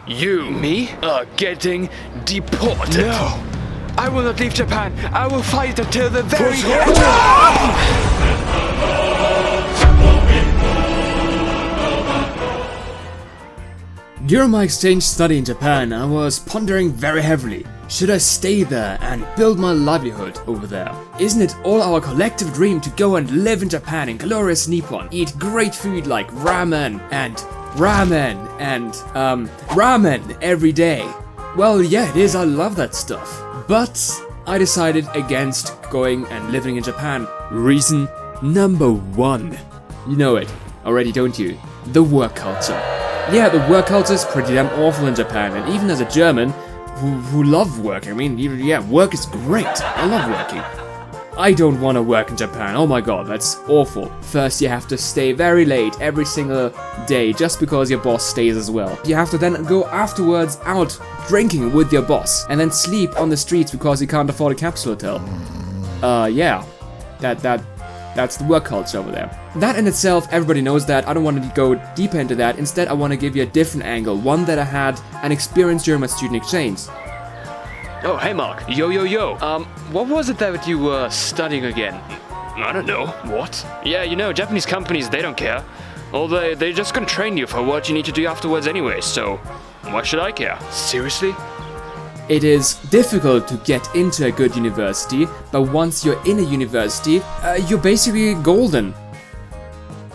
You Me? are getting deported. No! I will not leave Japan! I will fight until the very end! During my exchange study in Japan, I was pondering very heavily. Should I stay there and build my livelihood over there? Isn't it all our collective dream to go and live in Japan in glorious Nippon, eat great food like ramen every day? Well, yeah, it is, I love that stuff. But I decided against going and living in Japan. Reason number 1. You know it already, don't you? The work culture. Yeah, the work culture is pretty damn awful in Japan, and even as a German who love working, I mean, yeah, work is great. I love working. I don't want to work in Japan. Oh my god, that's awful. First, you have to stay very late every single day just because your boss stays as well. You have to then go afterwards out drinking with your boss and then sleep on the streets because you can't afford a capsule hotel. Yeah, that's the work culture over there. That in itself, everybody knows that. I don't want to go deeper into that. Instead, I want to give you a different angle, one that I had an experience during my student exchange. Oh, hey Mark. Yo. What was it that you were studying again? I don't know. What? Yeah, you know, Japanese companies, they don't care. Well, they're just gonna train you for what you need to do afterwards anyway, so why should I care? Seriously? It is difficult to get into a good university, but once you're in a university, you're basically golden.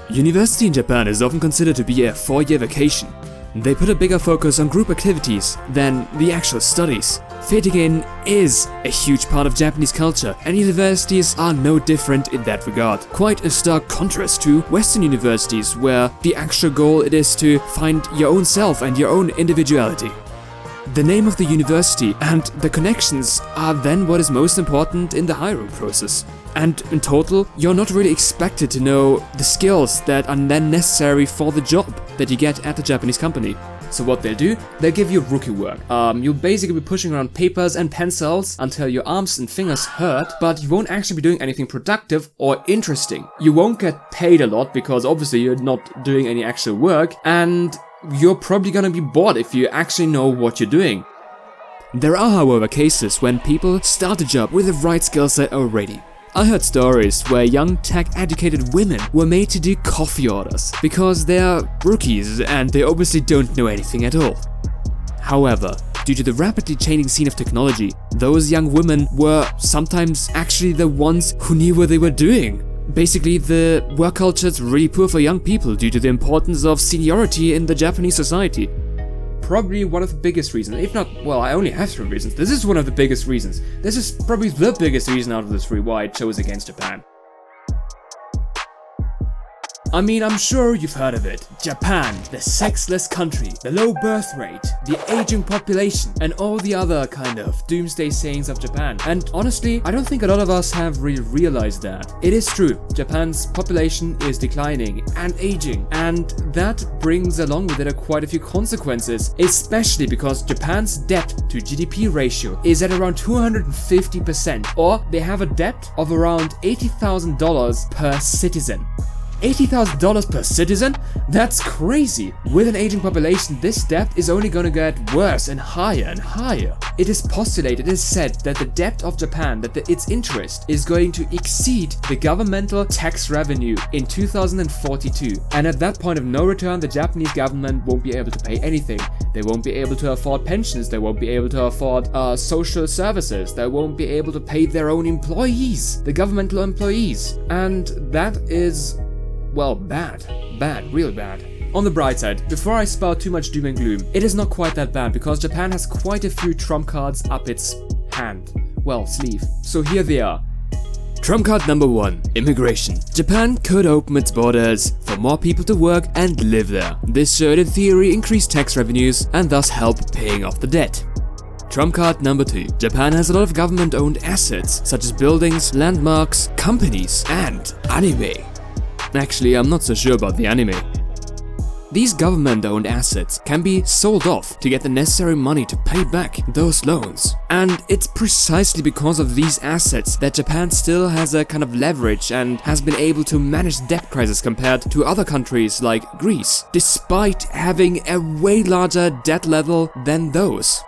University in Japan is often considered to be a 4-year vacation. They put a bigger focus on group activities than the actual studies. Fitting in is a huge part of Japanese culture, and universities are no different in that regard. Quite a stark contrast to Western universities, where the actual goal it is to find your own self and your own individuality. The name of the university and the connections are then what is most important in the hiring process. And in total, you're not really expected to know the skills that are then necessary for the job that you get at the Japanese company. So what they'll do, they'll give you rookie work. You'll basically be pushing around papers and pencils until your arms and fingers hurt, but you won't actually be doing anything productive or interesting. You won't get paid a lot because obviously you're not doing any actual work, and you're probably gonna be bored if you actually know what you're doing. There are, however, cases when people start a job with the right skill set already. I heard stories where young tech-educated women were made to do coffee orders because they're rookies and they obviously don't know anything at all. However, due to the rapidly changing scene of technology, those young women were sometimes actually the ones who knew what they were doing. Basically, the work culture is really poor for young people due to the importance of seniority in the Japanese society. Probably one of the biggest reasons, if not, well, I only have 3 reasons. This is one of the biggest reasons. This is probably the biggest reason out of the 3 why I chose against Japan. I mean, I'm sure you've heard of it. Japan, the sexless country, the low birth rate, the aging population, and all the other kind of doomsday sayings of Japan. And honestly, I don't think a lot of us have really realized that. It is true, Japan's population is declining and aging, and that brings along with it quite a few consequences, especially because Japan's debt to GDP ratio is at around 250%, or they have a debt of around $80,000 per citizen. $80,000 per citizen? That's crazy! With an aging population, this debt is only gonna get worse and higher and higher. It is postulated, it is said that the debt of Japan, its interest, is going to exceed the governmental tax revenue in 2042. And at that point of no return, the Japanese government won't be able to pay anything. They won't be able to afford pensions, they won't be able to afford social services, they won't be able to pay their own employees, the governmental employees. And that is, well, bad, real bad. On the bright side, before I spout too much doom and gloom, it is not quite that bad because Japan has quite a few trump cards up its sleeve. So here they are. Trump card number 1, immigration. Japan could open its borders for more people to work and live there. This should in theory increase tax revenues and thus help paying off the debt. Trump card number 2. Japan has a lot of government-owned assets such as buildings, landmarks, companies, and anime. Actually, I'm not so sure about the anime. These government-owned assets can be sold off to get the necessary money to pay back those loans. And it's precisely because of these assets that Japan still has a kind of leverage and has been able to manage the debt crisis compared to other countries like Greece, despite having a way larger debt level than those.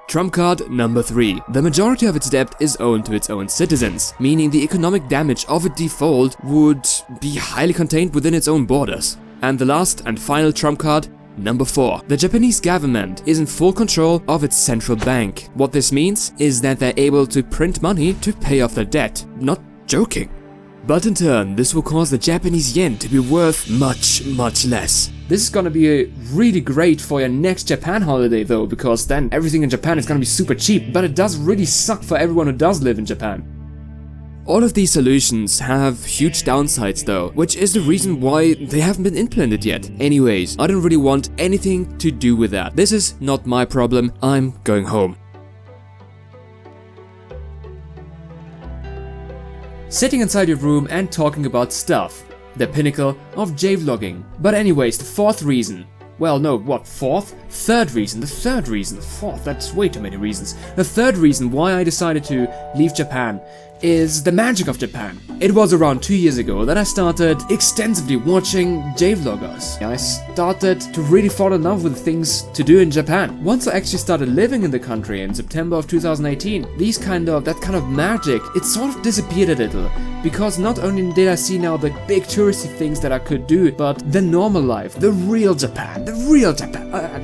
Trump card number 3. The majority of its debt is owed to its own citizens, meaning the economic damage of a default would be highly contained within its own borders. And the last and final trump card, number 4. The Japanese government is in full control of its central bank. What this means is that they're able to print money to pay off their debt. Not joking. But in turn, this will cause the Japanese yen to be worth much, much less. This is gonna be really great for your next Japan holiday though, because then everything in Japan is gonna be super cheap, but it does really suck for everyone who does live in Japan. All of these solutions have huge downsides though, which is the reason why they haven't been implemented yet. Anyways, I don't really want anything to do with that. This is not my problem, I'm going home. Sitting inside your room and talking about stuff. The pinnacle of jvlogging. But anyways, the fourth reason. Well, no, what, fourth? Third reason, the fourth, that's way too many reasons. The third reason why I decided to leave Japan is the magic of Japan. It was around 2 years ago that I started extensively watching jvloggers. I started to really fall in love with things to do in Japan. Once I actually started living in the country in September of 2018, that kind of magic, it sort of disappeared a little. Because not only did I see now the big touristy things that I could do, but the normal life, the real Japan,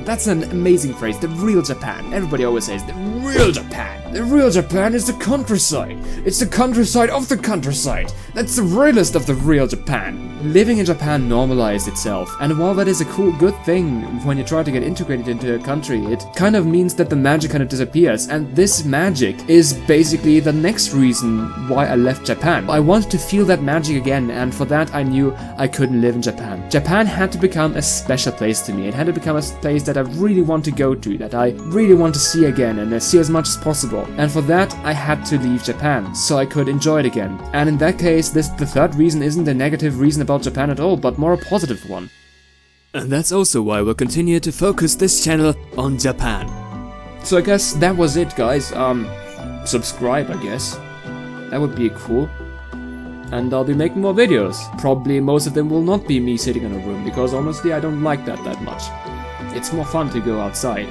that's an amazing phrase, the real Japan. Everybody always says, the real Japan. The real Japan is the countryside. It's the countryside of the countryside. That's the realest of the real Japan. Living in Japan normalized itself, and while that is a cool, good thing when you try to get integrated into a country, it kind of means that the magic kind of disappears, and this magic is basically the next reason why I left Japan. I wanted to feel that magic again, and for that I knew I couldn't live in Japan. Japan had to become a special place to me. It had to become a place that I really want to go to, that I really want to see again and see as much as possible. And for that I had to leave Japan, so I could enjoy it again. And in that case, the third reason isn't a negative reason about Japan at all, but more a positive one. And that's also why we'll continue to focus this channel on Japan. So I guess that was it, guys. Subscribe, I guess. That would be cool. And I'll be making more videos. Probably most of them will not be me sitting in a room, because honestly I don't like that much. It's more fun to go outside.